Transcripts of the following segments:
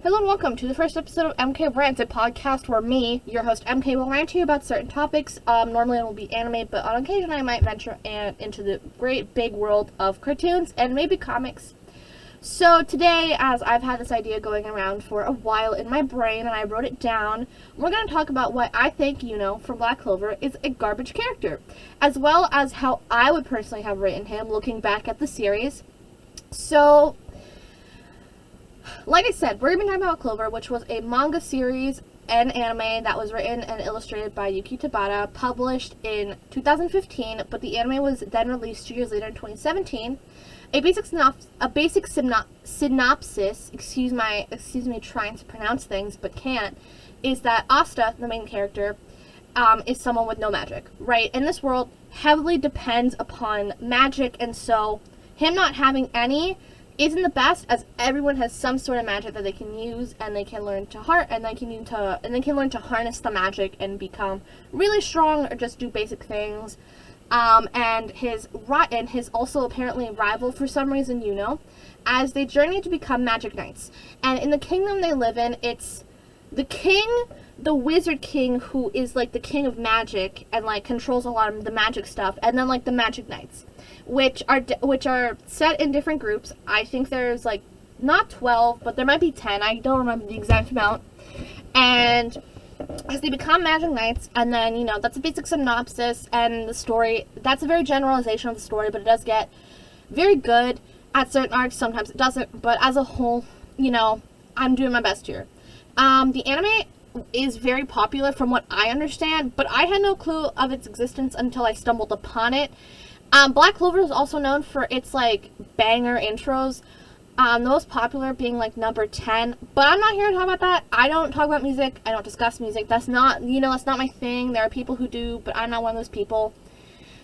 Hello and welcome to the first episode of MK Rants, a podcast where me, your host MK, will rant to you about certain topics. Normally it will be anime, but on occasion I might venture into the great big world of cartoons and maybe comics. So today, as I've had this idea going around for a while in my brain and I wrote it down, we're going to talk about why I think Yuno from Black Clover is a garbage character, as well as how I would personally have written him looking back at the series. So, like I said, we're going to be talking about Clover, which was a manga series and anime that was written and illustrated by Yuki Tabata, published in 2015, but the anime was then released 2 years later in 2017. A basic synopsis, excuse me trying to pronounce things but can't, is that Asta, the main character, is someone with no magic, right? And this world heavily depends upon magic, and so him not having any isn't the best, as everyone has some sort of magic that they can use and they can learn to learn to harness the magic and become really strong or just do basic things. And his also apparently rival for some reason, Yuno, as they journey to become magic knights. And in the kingdom they live in, it's the wizard king, who is like the king of magic and like controls a lot of the magic stuff, and then like the magic knights, which are set in different groups. I think there's like not 12, but there might be 10. I don't remember the exact amount. And as they become magic knights, and then, that's a basic synopsis, and the story, that's a very generalization of the story, but it does get very good at certain arcs. Sometimes it doesn't, but as a whole, I'm doing my best here. The anime is very popular from what I understand, but I had no clue of its existence until I stumbled upon it. Black Clover is also known for its like banger intros. The most popular being like number 10, but I'm not here to talk about that. I don't talk about music. I don't discuss music. That's not my thing. There are people who do, but I'm not one of those people.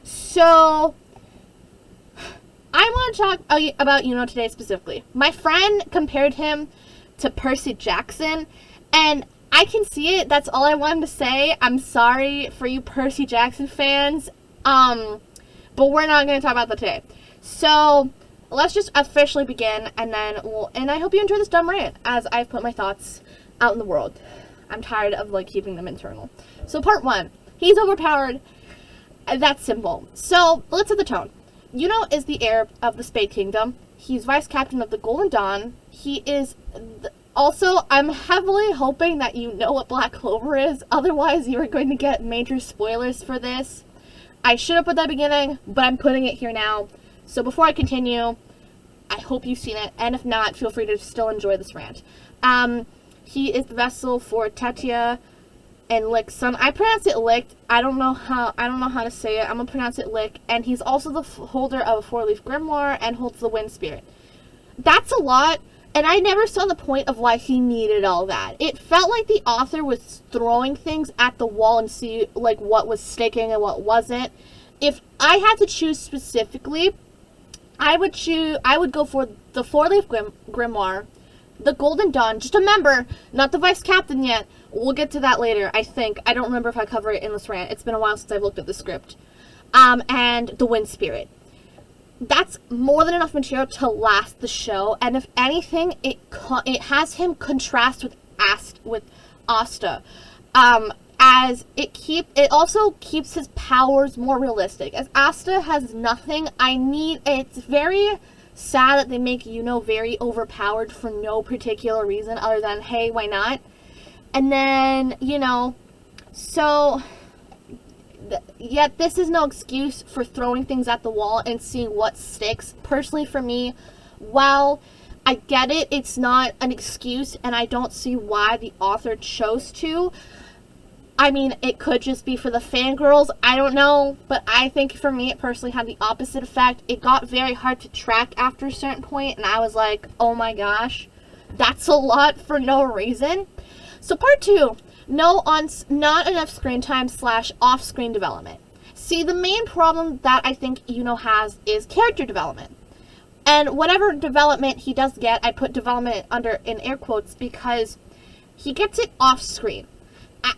So, I want to talk about Yuno today specifically. My friend compared him to Percy Jackson, and I can see it. That's all I wanted to say. I'm sorry for you Percy Jackson fans, but we're not going to talk about that today. So, let's just officially begin, and I hope you enjoy this dumb rant, as I've put my thoughts out in the world. I'm tired of, keeping them internal. So, part 1. He's overpowered. That's simple. So, let's set the tone. Yuno is the heir of the Spade Kingdom. He's vice captain of the Golden Dawn. He is... Also, I'm heavily hoping that you know what Black Clover is, otherwise you are going to get major spoilers for this. I should have put that at the beginning, but I'm putting it here now. So before I continue, I hope you've seen it, and if not, feel free to still enjoy this rant. He is the vessel for Tetia and Lick's son. I pronounce it Licked. I don't know how to say it. I'm gonna pronounce it Lick. And he's also the holder of a 4-leaf grimoire and holds the wind spirit. That's a lot, and I never saw the point of why he needed all that. It felt like the author was throwing things at the wall and see what was sticking and what wasn't. If I had to choose specifically, I would go for the 4-leaf grimoire, the Golden Dawn. Just remember, not the vice captain yet. We'll get to that later, I think. I don't remember if I cover it in this rant. It's been a while since I've looked at the script. And the wind spirit. That's more than enough material to last the show. And if anything, it has him contrast with Asta. As it also keeps his powers more realistic. As Asta has nothing, it's very sad that they make Yuno very overpowered for no particular reason other than, hey, why not? And then, yet this is no excuse for throwing things at the wall and seeing what sticks. Personally, for me, while I get it, it's not an excuse, and I don't see why the author chose to. I mean, it could just be for the fangirls, I don't know, but I think for me it personally had the opposite effect. It got very hard to track after a certain point, and I was like, oh my gosh, that's a lot for no reason. So part 2, not enough screen time / off-screen development. See, the main problem that I think Yuno has is character development. And whatever development he does get, I put development in air quotes because he gets it off-screen.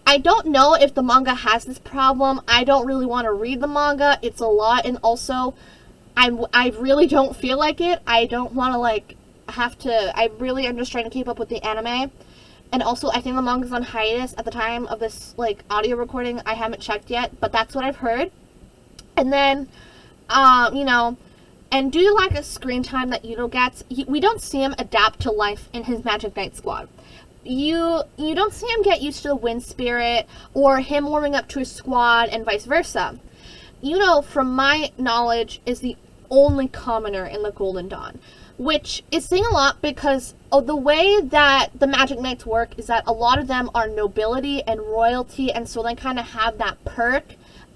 I don't know if the manga has this problem. I don't really want to read the manga. It's a lot, and also, I really don't feel like it. I don't want to, I really am just trying to keep up with the anime. And also, I think the manga's on hiatus at the time of this, like, audio recording. I haven't checked yet, but that's what I've heard. And then, you know, and due to lack of screen time that Yuno gets, we don't see him adapt to life in his Magic Knight squad. You don't see him get used to the wind spirit, or him warming up to his squad, and vice versa. Yuno, from my knowledge, is the only commoner in the Golden Dawn, which is saying a lot because of the way that the Magic Knights work is that a lot of them are nobility and royalty, and so they kind of have that perk.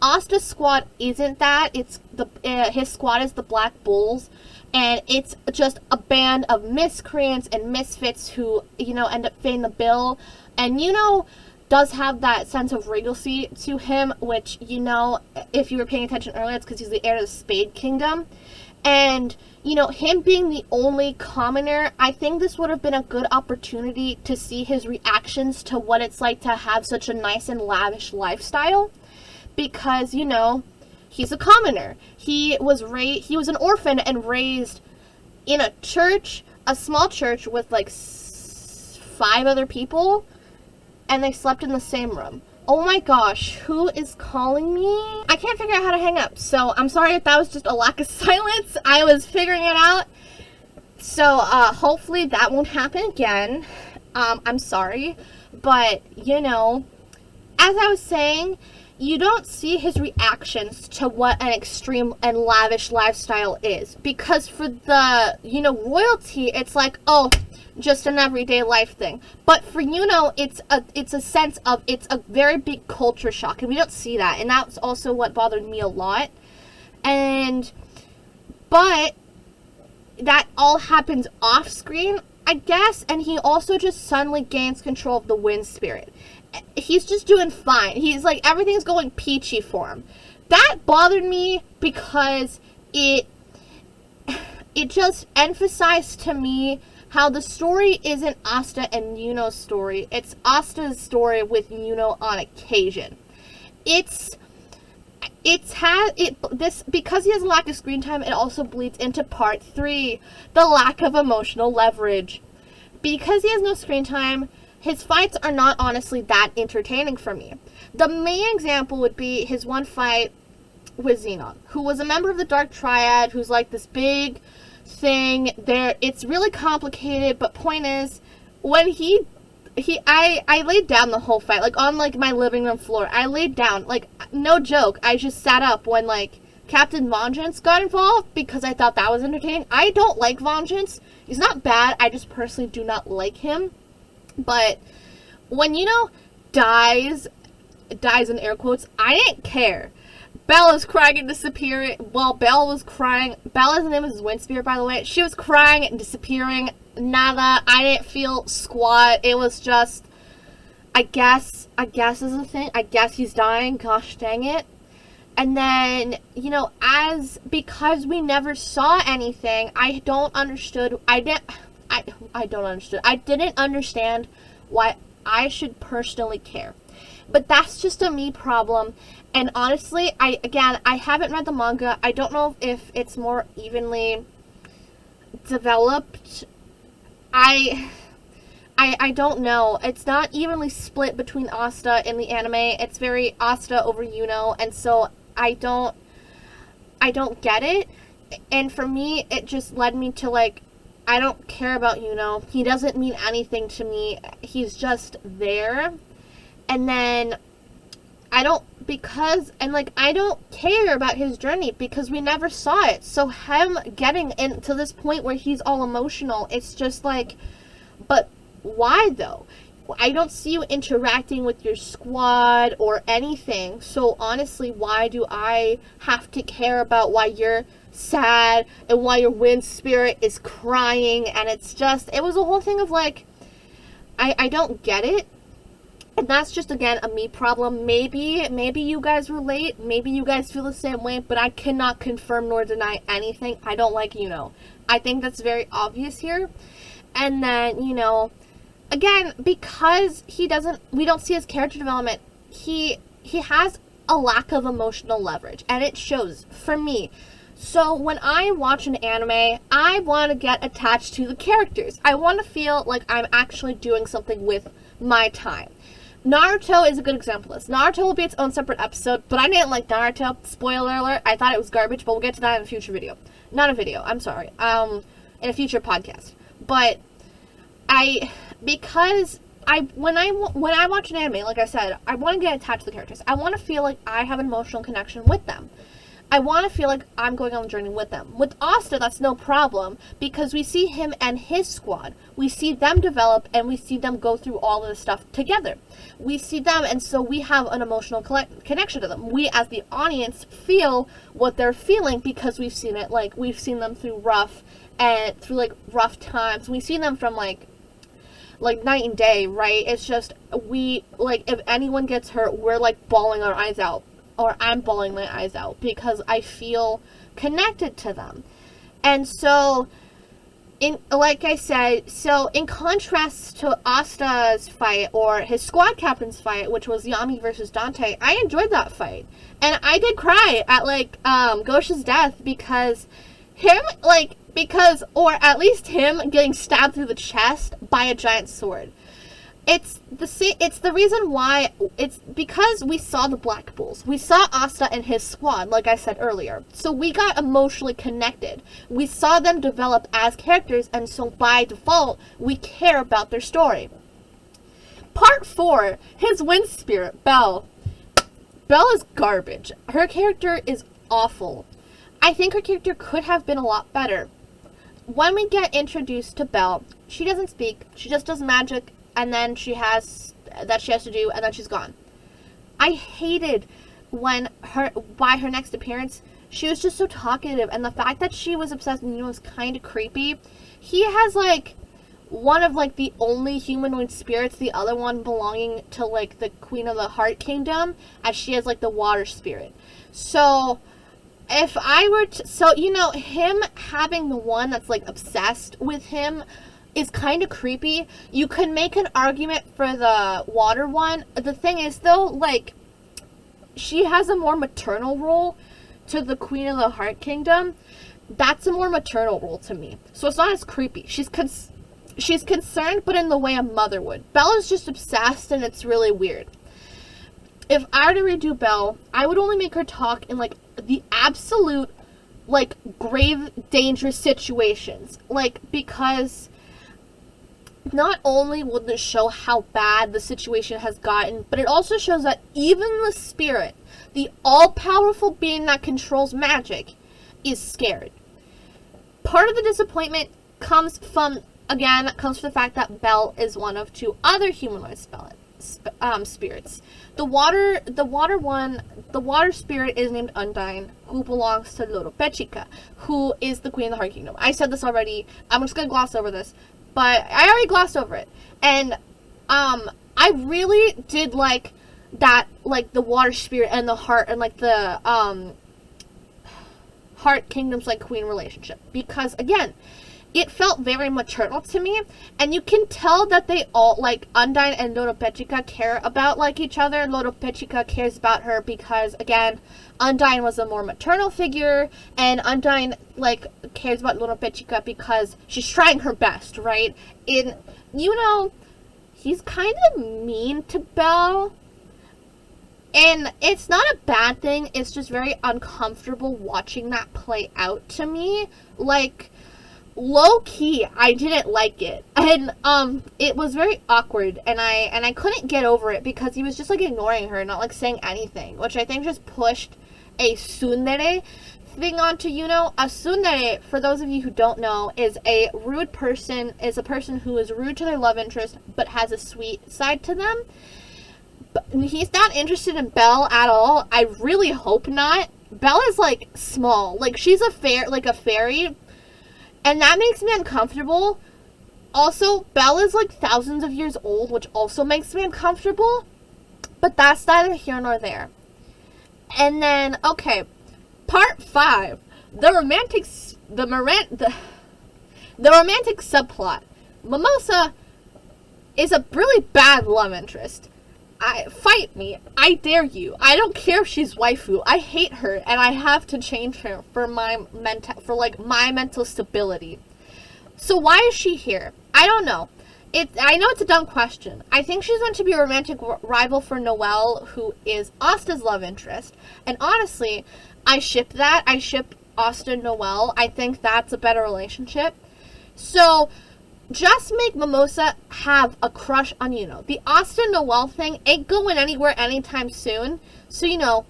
Asta's squad isn't that. It's his squad is the Black Bulls, and it's just a band of miscreants and misfits who, you know, end up fitting the bill. And Yuno does have that sense of regalcy to him, which, you know, if you were paying attention earlier, it's because he's the heir to the Spade Kingdom. And, you know, him being the only commoner, I think this would have been a good opportunity to see his reactions to what it's like to have such a nice and lavish lifestyle. Because, you know, he's a commoner. He was an orphan and raised in a church, a small church with like 5 other people, and they slept in the same room. Oh my gosh, who is calling me? I can't figure out how to hang up, so I'm sorry if that was just a lack of silence. I was figuring it out. So, hopefully that won't happen again. I'm sorry. But, you know, as I was saying, you don't see his reactions to what an extreme and lavish lifestyle is. Because for the, you know, royalty, it's like, oh, just an everyday life thing. But for Yuno, it's a sense of, it's a very big culture shock, and we don't see that. And that's also what bothered me a lot. But that all happens off screen, I guess, and he also just suddenly gains control of the wind spirit. He's just doing fine. He's like, everything's going peachy for him. That bothered me because it just emphasized to me how the story isn't Asta and Yuno's story. It's Asta's story with Yuno on occasion. Because he has a lack of screen time, it also bleeds into part 3, the lack of emotional leverage. Because he has no screen time, his fights are not honestly that entertaining for me. The main example would be his one fight with Xenon, who was a member of the Dark Triad, who's like this big thing there. It's really complicated, but point is, when I laid down the whole fight, like on like my living room floor. I laid down, like, no joke, I just sat up when like Captain Vengeance got involved because I thought that was entertaining. I don't like Vengeance. He's not bad, I just personally do not like him. But when Yuno dies in air quotes, I didn't care. Bella's crying and disappearing. Well, Bella was crying. Bella's name is Wind Spirit, by the way. She was crying and disappearing. Nada. I didn't feel squat. It was just, I guess is the thing. I guess he's dying. Gosh dang it. And then, you know, because we never saw anything, I didn't understand why I should personally care. But that's just a me problem. And honestly, I haven't read the manga. I don't know if it's more evenly developed. I don't know. It's not evenly split between Asta and the anime. It's very Asta over Yuno, and so I don't get it. And for me, it just led me to like, I don't care about Yuno. He doesn't mean anything to me. He's just there. And then I don't care about his journey because we never saw it. So him getting into this point where he's all emotional, it's just like, but why though? I don't see you interacting with your squad or anything. So honestly, why do I have to care about why you're sad and why your wind spirit is crying? And it was a whole thing of like, I don't get it. And that's just, again, a me problem. Maybe you guys relate. Maybe you guys feel the same way. But I cannot confirm nor deny anything. I don't like Yuno. I think that's very obvious here. And then, you know, again, because we don't see his character development, he has a lack of emotional leverage. And it shows, for me, So when I watch an anime, I want to get attached to the characters. I want to feel like I'm actually doing something with my time. Naruto is a good example of this. Naruto will be its own separate episode, but I didn't like Naruto. Spoiler alert, I thought it was garbage, but we'll get to that in a future video. Not a video, I'm sorry. In a future podcast. But when I watch an anime, like I said, I want to get attached to the characters. I want to feel like I have an emotional connection with them. I want to feel like I'm going on the journey with them. With Asta, that's no problem, because we see him and his squad. We see them develop, and we see them go through all of this stuff together. We see them, and so we have an emotional connection to them. We, as the audience, feel what they're feeling because we've seen it. Like, we've seen them through rough times. We've seen them from, like night and day, right? It's just, if anyone gets hurt, we're, like, bawling our eyes out. Or I'm bawling my eyes out because I feel connected to them. And so, in contrast to Asta's fight, or his squad captain's fight, which was Yami versus Dante, I enjoyed that fight. And I did cry at, Gosha's death because or at least him getting stabbed through the chest by a giant sword. It's the reason why. It's because we saw the Black Bulls. We saw Asta and his squad, like I said earlier. So we got emotionally connected. We saw them develop as characters, and so by default, we care about their story. Part 4, his wind spirit, Belle. Belle is garbage. Her character is awful. I think her character could have been a lot better. When we get introduced to Belle, she doesn't speak. She just does magic. And then she has to do, and then she's gone. I hated by her next appearance, she was just so talkative, and the fact that she was obsessed with Yuno was kind of creepy. He has, one of, the only humanoid spirits, the other one belonging to, the Queen of the Heart Kingdom, as she has, the water spirit. So, if I were to, him having the one that's, obsessed with him is kind of creepy. You could make an argument for the water one. The thing is, though, she has a more maternal role to the Queen of the Heart Kingdom. That's a more maternal role to me. So it's not as creepy. She's concerned, but in the way a mother would. Bella's just obsessed, and it's really weird. If I were to redo Belle, I would only make her talk in, the absolute, grave, dangerous situations. Because not only will this show how bad the situation has gotten, but it also shows that even the spirit, the all-powerful being that controls magic, is scared. Part of the disappointment comes from the fact that Belle is one of 2 other humanoid spirits. The water spirit is named Undyne, who belongs to Loro Pechica, who is the Queen of the Heart Kingdom. I said this already. I'm just gonna gloss over this. But I already glossed over it. And I really did like that, the water spirit and the heart and the Heart Kingdom's queen relationship. Because again, it felt very maternal to me, and you can tell that they all, Undyne and Loro Pechica care about, each other. Loro Pechica cares about her because, again, Undyne was a more maternal figure, and Undyne, cares about Loro Pechica because she's trying her best, right? He's kind of mean to Belle, and it's not a bad thing, it's just very uncomfortable watching that play out to me. Low-key, I didn't like it, and it was very awkward, and I couldn't get over it because he was just ignoring her, not saying anything, which I think just pushed a tsundere thing onto Yuno. A tsundere, for those of you who don't know, is a person who is rude to their love interest but has a sweet side to them. But he's not interested in Belle at all. I really hope not. Belle is small, she's a fairy. And that makes me uncomfortable. Also, Belle is thousands of years old, which also makes me uncomfortable. But that's neither here nor there. And then, okay, part 5. The romantic subplot. Mimosa is a really bad love interest. Fight me. I dare you. I don't care if she's waifu. I hate her, and I have to change her for my mental stability. So why is she here? I don't know. I know it's a dumb question. I think she's going to be a romantic rival for Noelle, who is Asta's love interest. And honestly, I ship that. I ship Asta and Noelle. I think that's a better relationship. So just make Mimosa have a crush on Yuno. The Asta Noelle thing ain't going anywhere anytime soon. So,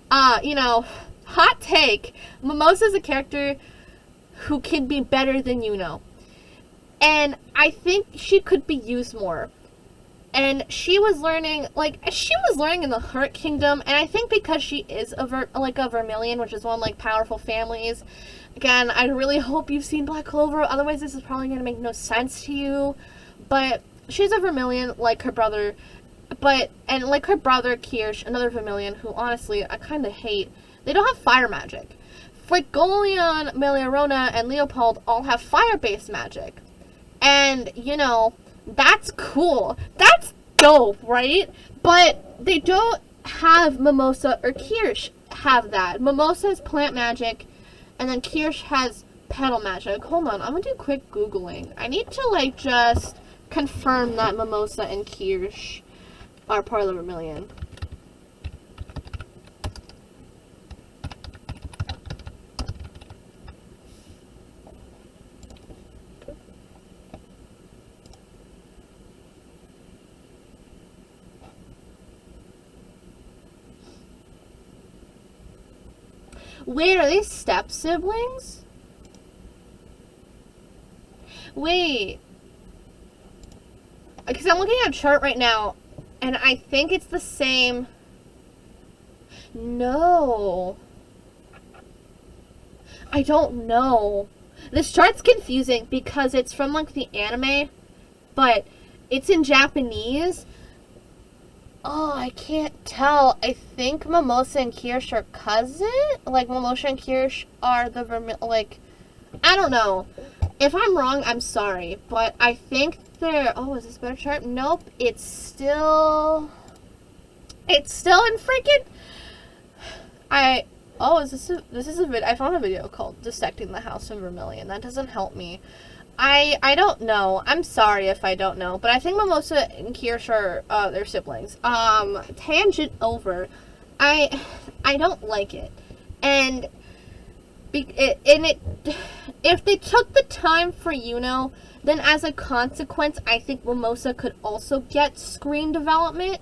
hot take. Mimosa's a character who can be better than Yuno. And I think she could be used more. And she was learning in the Hurt Kingdom, and I think because she is a Vermilion, which is one powerful families. Again, I really hope you've seen Black Clover, otherwise this is probably going to make no sense to you. But she's a Vermilion like her brother, and like her brother Kirsch, another Vermilion, who honestly I kind of hate. They don't have fire magic. Frigolion, Meliorona, and Leopold all have fire-based magic. And, that's cool. That's dope, right? But they don't have Mimosa or Kirsch have that. Mimosa has plant magic, and then Kirsch has petal magic. Hold on, I'm gonna do quick Googling. I need to, just confirm that Mimosa and Kirsch are part of the Vermilion. Wait, are they step siblings? Wait. Because I'm looking at a chart right now, and I think it's the same. No. I don't know. This chart's confusing because it's from, the anime, but it's in Japanese. Oh, I can't tell. I think Mimosa and Kirsch are cousins? Mimosa and Kirsch are the I don't know. If I'm wrong, I'm sorry. But I think they're... Oh, is this a better chart? Nope. It's still in freaking... This is a video. I found a video called Dissecting the House of Vermilion. That doesn't help me. I don't know. I'm sorry if I don't know, but I think Mimosa and Kirsch are their siblings. Tangent over. I don't like it, and if they took the time for Yuno, then as a consequence, I think Mimosa could also get screen development,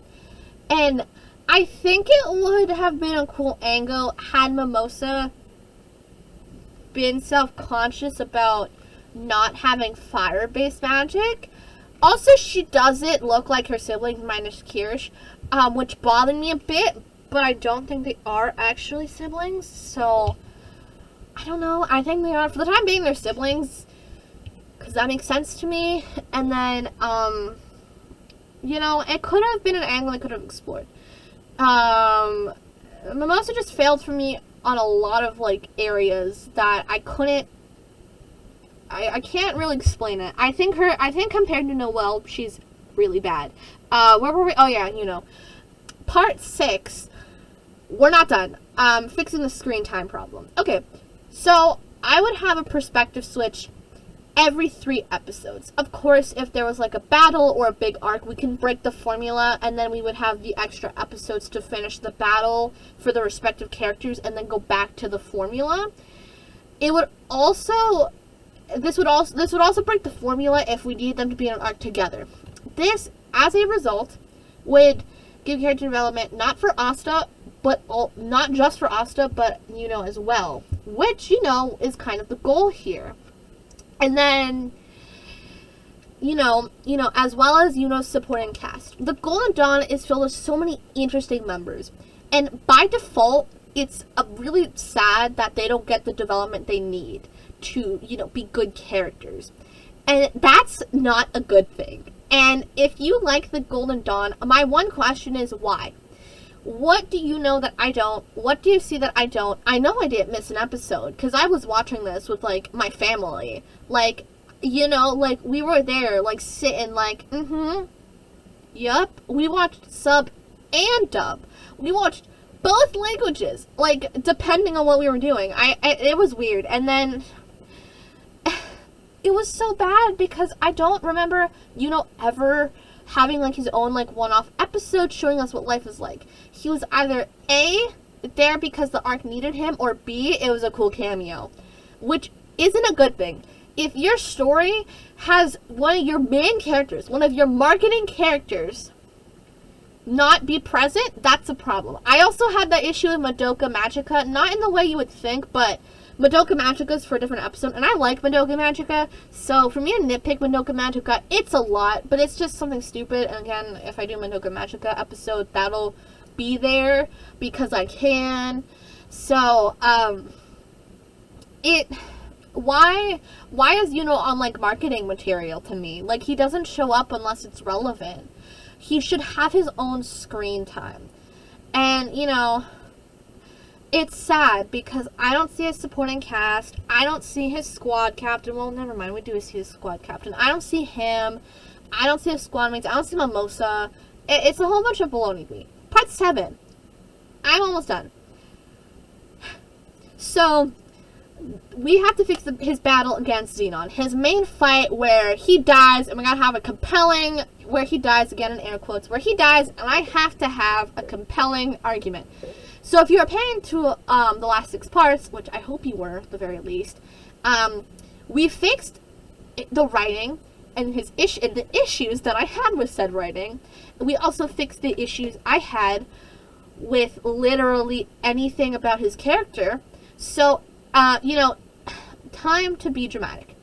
and I think it would have been a cool angle had Mimosa been self-conscious about not having fire-based magic. Also, she doesn't look like her siblings minus Kirsch, which bothered me a bit, but I don't think they are actually siblings, so I don't know. I think they are, for the time being, they're siblings, because that makes sense to me. And then, it could have been an angle I could have explored. Mimosa just failed for me on a lot of, areas that I couldn't I can't really explain it. I think compared to Noelle, she's really bad. Where were we? Oh yeah, Part 6. We're not done. Fixing the screen time problem. Okay, so I would have a perspective switch every 3 episodes. Of course, if there was a battle or a big arc, we can break the formula, and then we would have the extra episodes to finish the battle for the respective characters, and then go back to the formula. It would also... This would also break the formula if we needed them to be in an arc together. This, as a result, would give character development not for Asta, but not just for Asta, but Yuno as well, which is kind of the goal here. And then, as well as Yuno's supporting cast, the Golden Dawn is filled with so many interesting members, and by default, it's really sad that they don't get the development they need to, be good characters. And that's not a good thing. And if you like the Golden Dawn, my one question is why? What do you know that I don't? What do you see that I don't? I know I didn't miss an episode, because I was watching this with, my family. We were there, sitting, Yup, we watched sub and dub. We watched both languages, like, depending on what we were doing. It was weird. And then it was so bad because I don't remember, ever having, like, his own, like, one-off episode showing us what life is like. He was either A, there because the arc needed him, or B, it was a cool cameo, which isn't a good thing. If your story has one of your main characters, one of your marketing characters, not be present, that's a problem. I also had that issue with Madoka Magica, not in the way you would think, but Madoka Magica is for a different episode, and I like Madoka Magica, so for me to nitpick Madoka Magica, it's a lot, but it's just something stupid, and again, if I do Madoka Magica episode, that'll be there, because I can. So, why is Yuno on, like, marketing material to me? Like, he doesn't show up unless it's relevant. He should have his own screen time. And, it's sad because I don't see his supporting cast. I don't see his squad captain. Well, never mind. We do see his squad captain. I don't see him. I don't see his squad mates. I don't see Mimosa. It's a whole bunch of baloney to me. Part 7. I'm almost done. So, we have to fix his battle against Xenon. His main fight where he dies, and we gotta have a compelling, where he dies, again in air quotes, where he dies, and I have to have a compelling argument. So if you were paying to the last 6 parts, which I hope you were, at the very least, we fixed the writing and the issues that I had with said writing. We also fixed the issues I had with literally anything about his character. So, time to be dramatic.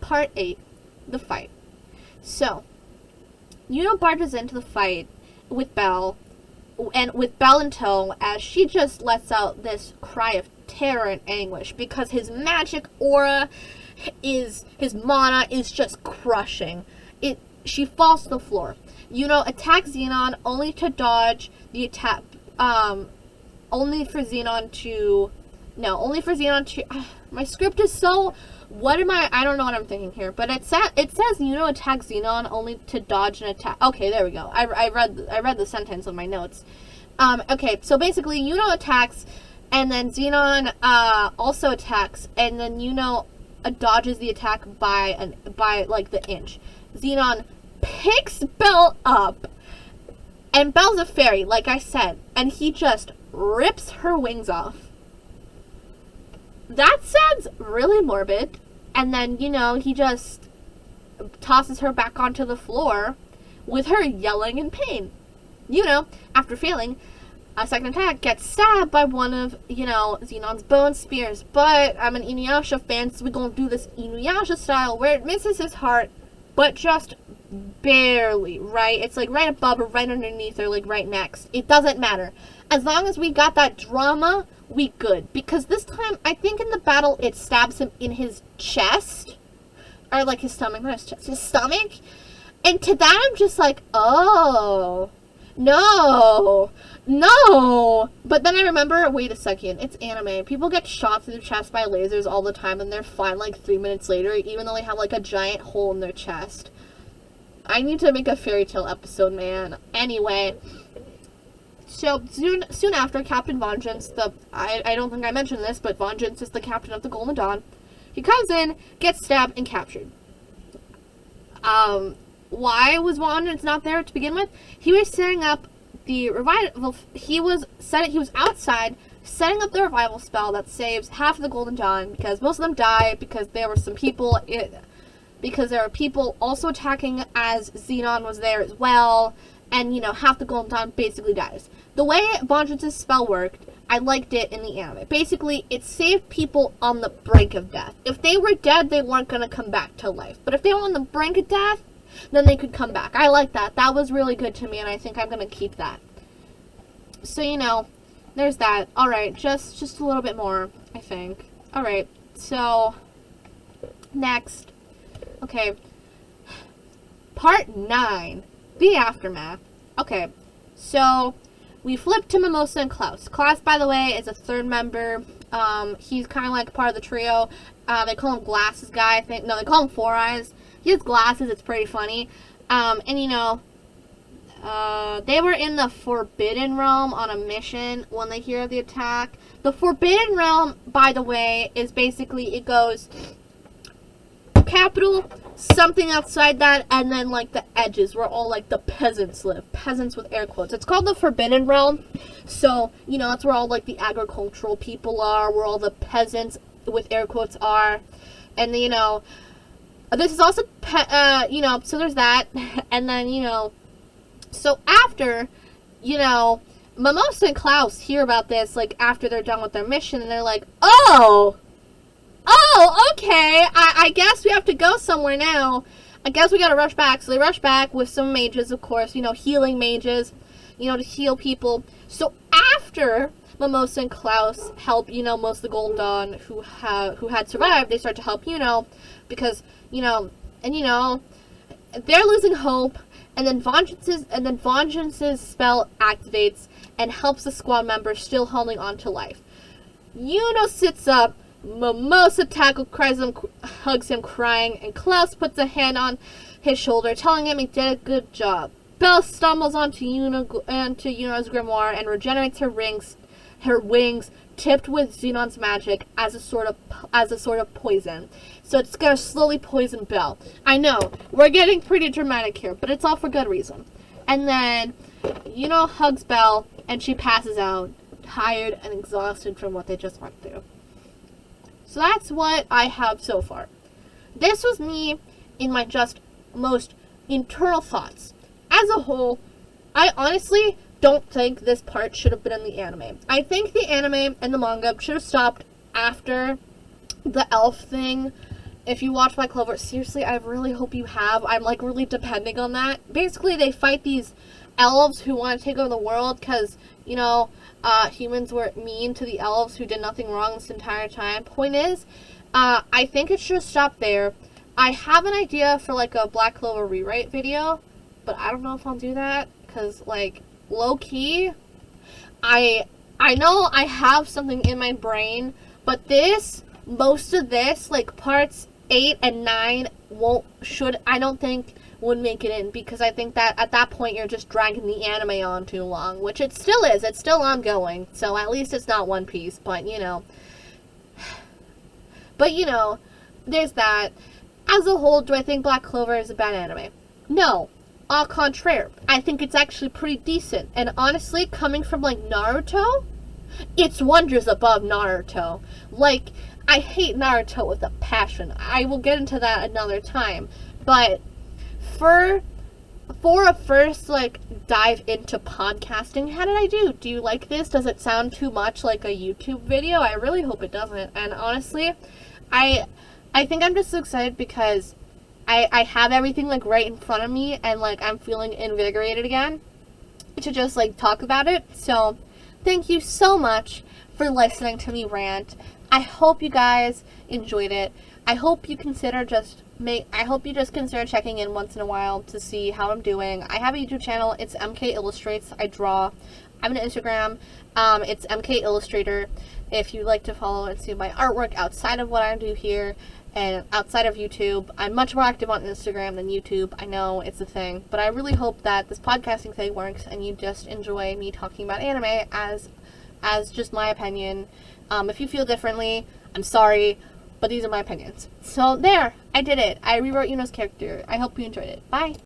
Part 8, the fight. So, Yuno barges into the fight with Belle, and with Belle in tow, as she just lets out this cry of terror and anguish, because his magic aura his mana is just crushing. She falls to the floor. Yuno attacks Xenon only to dodge the attack, only for Xenon to, my script is so, I don't know what I'm thinking here, but it says Yuno attacks Xenon only to dodge an attack. Okay, there we go. I read the sentence on my notes. Okay, so basically Yuno attacks, and then Xenon also attacks, and then Yuno dodges the attack by like the inch. Xenon picks Belle up, and Belle's a fairy, like I said, and he just rips her wings off. That sounds really morbid. And then, he just tosses her back onto the floor with her yelling in pain. After failing a second attack, gets stabbed by one of, Xenon's bone spears. But I'm an Inuyasha fan, so we're going to do this Inuyasha style where it misses his heart, but just barely, right? It's like right above or right underneath or like right next. It doesn't matter. As long as we got that drama, we good. Because this time, I think in the battle, it stabs him in his chest. Or like his stomach, not his chest, his stomach. And to that, I'm just like, oh, no. But then I remember, wait a second, it's anime. People get shot through their chest by lasers all the time, and they're fine like 3 minutes later, even though they have like a giant hole in their chest. I need to make a fairy tale episode, man. Anyway. So, soon after, Captain Vengeance, I don't think I mentioned this, but Vengeance is the captain of the Golden Dawn. He comes in, gets stabbed, and captured. Why was Vengeance not there to begin with? He was setting up the revival, he was outside, setting up the revival spell that saves half of the Golden Dawn, because most of them die, because there were some people, because there were people also attacking as Xenon was there as well, and, half the Golden Dawn basically dies. The way Vengeance's spell worked, I liked it in the anime. Basically, it saved people on the brink of death. If they were dead, they weren't going to come back to life. But if they were on the brink of death, then they could come back. I like that. That was really good to me, and I think I'm going to keep that. So, there's that. Alright, just a little bit more, I think. Alright, so, next. Okay. Part 9. The Aftermath. Okay, so we flip to Mimosa and Klaus. Klaus, by the way, is a third member. He's kind of like part of the trio. They call him Glasses Guy, I think. No, they call him Four Eyes. He has glasses. It's pretty funny. And, They were in the Forbidden Realm on a mission when they hear of the attack. The Forbidden Realm, by the way, is basically, it goes capital, something outside that, and then like the edges where all like the peasants live. Peasants with air quotes. It's called the Forbidden Realm. So, you know, that's where all like the agricultural people are, where all the peasants with air quotes are. And, you know, this is also, you know, so there's that. And then, you know, so after, you know, Mimosa and Klaus hear about this, like, after they're done with their mission, and they're like, oh, okay, I guess we have to go somewhere now. I guess we gotta rush back. So they rush back with some mages, of course, you know, healing mages, you know, to heal people. So after Mimosa and Klaus help, you know, most of the Golden Dawn who had survived, they start to help Yuno, because, you know, and, you know, they're losing hope, and then Vengeance's spell activates and helps the squad members still holding on to life. Yuno sits up, Mimosa hugs him crying, and Klaus puts a hand on his shoulder, telling him he did a good job. Belle stumbles onto Yuno's grimoire and regenerates her wings, tipped with Xenon's magic as a sort of poison. So it's gonna slowly poison Belle. I know, we're getting pretty dramatic here, but it's all for good reason. And then Yuno hugs Belle, and she passes out, tired and exhausted from what they just went through. So that's what I have so far. This was me in my just most internal thoughts. As a whole, I honestly don't think this part should have been in the anime. I think the anime and the manga should have stopped after the elf thing. If you watch Black Clover, seriously, I really hope you have. I'm like really depending on that. Basically, they fight these elves who want to take over the world because, you know, humans were mean to the elves who did nothing wrong this entire time. Point is, I think it should have stopped there. I have an idea for like a Black Clover rewrite video, but I don't know if I'll do that because, like, low-key, I know I have something in my brain, but most of this, like parts 8 and 9 I don't think would make it in, because I think that at that point you're just dragging the anime on too long, which it still is. It's still ongoing, so at least it's not One Piece, but you know. But you know, there's that. As a whole, do I think Black Clover is a bad anime? No. Au contraire. I think it's actually pretty decent. And honestly, coming from like Naruto, it's wonders above Naruto. Like, I hate Naruto with a passion. I will get into that another time. But for a first, like, dive into podcasting, how did I do? Do you like this? Does it sound too much like a YouTube video? I really hope it doesn't. And honestly, I think I'm just so excited because I have everything, like, right in front of me, and, like, I'm feeling invigorated again to just, like, talk about it. So, thank you so much for listening to me rant. I hope you guys enjoyed it. I hope you just consider checking in once in a while to see how I'm doing. I have a YouTube channel. It's MK Illustrates. I draw. I have an Instagram. It's MK Illustrator. If you'd like to follow and see my artwork outside of what I do here and outside of YouTube, I'm much more active on Instagram than YouTube. I know it's a thing, but I really hope that this podcasting thing works and you just enjoy me talking about anime as just my opinion. If you feel differently, I'm sorry, but these are my opinions. So there, I did it. I rewrote Yuno's character. I hope you enjoyed it. Bye.